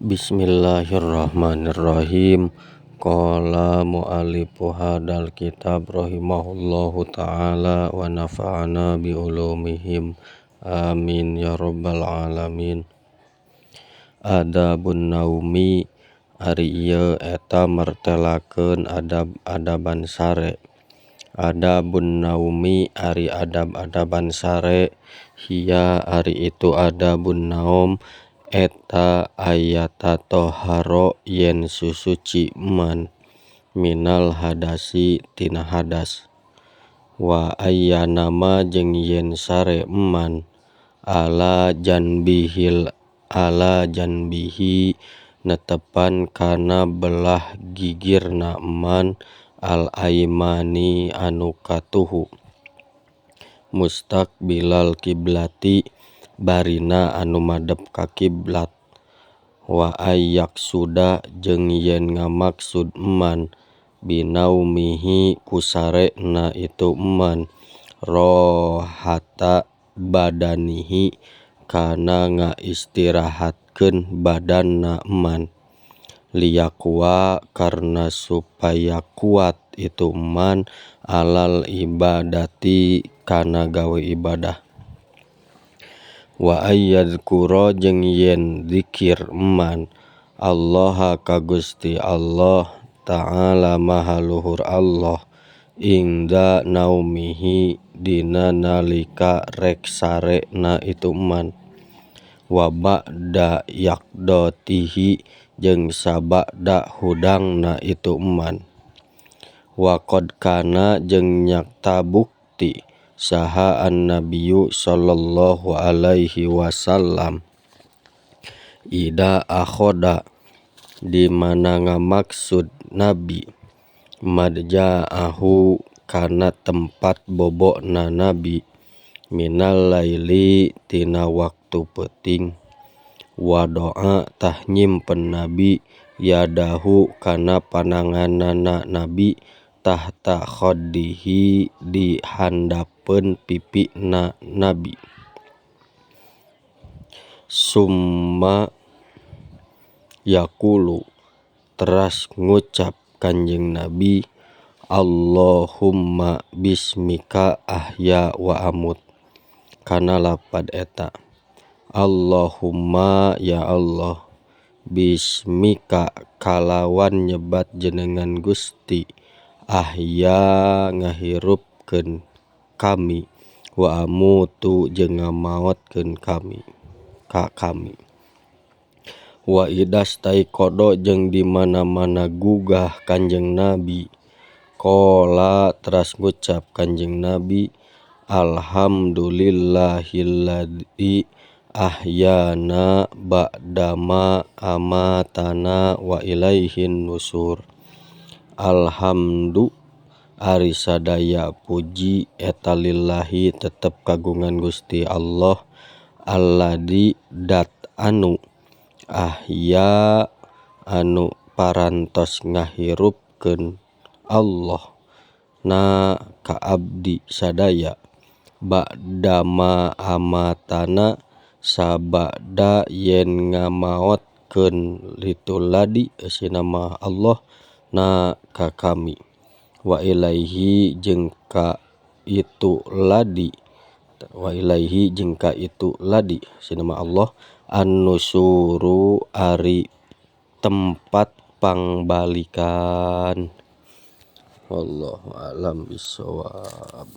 Bismillahirrahmanirrahim. Qala mu'allifu hadal kitab rahimahullahu ta'ala wa nafa'ana bi ulumihim amin ya rabbal alamin. Adabun naumi ari ieu eta martelakeun adab-adaban sare. Adabun naumi ari adab-adaban sare hiya ari itu adabun naum eta ayata toharo yen susuci man minal hadasi tina hadas wa ayyanama jeung yen sare man ala janbihi netepan kana belah gigirna man al aimani anu katuhu mustaqbilal kiblati barina anu madep ka kiblat wa ayyak suda jeung yen ngamaksud man binaumihi kusare na itu man rohata badanihi kana ngaistirahatkeun badanna man liyaqwa karna supaya kuat itu man alal ibadati kana gawe ibadah wa ayyadhkura jeung yen zikir man Allaha ka Gusti Allah ta'ala maha luhur Allah ingda naumihi dina nalika rek sare na itu man wa ba'da yaqdotihi jeung sabada hudangna itu man wa qad kana jeung nyata bukti saha an-nabiyyu sallallahu alaihi wasallam ida akhoda di mana ngamaksud nabi madja'ahu kana tempat bobokna nabi minal laili tina waktu peuting wa doa tah nyimpen nabi yadahu kana pananganana nabi tahta khaddihi di handapeun pipina nabi summa yaqulu teras ngucap kanjeng nabi Allahumma bismika ahya wa amut kana lapad eta Allahumma ya Allah bismika kalawan nyebat jenengan Gusti ahya ngahirupkeun kami wa amutu jeung ngamaotkeun kami wa idastaiqodo jeung di mana-mana gugah kanjeng Nabi qala teras ngucap kanjeng Nabi alhamdulillahilladzi ahyana ba'dama amatana wa ilaihin nusur. Alhamdu ari sadaya puji eta lillahi tetep kagungan Gusti Allah alladzi dat anu ahya anu parantos ngahirupkeun Allah na ka abdi sadaya ba'dama amatana sabada yen ngamaotkeun lituladi asina mah Allah na ka kami wa ilaihi jeung ka itu ladi asina mah Allah an-nusuru ari tempat pangbalikan wallahu a'lam bishawab.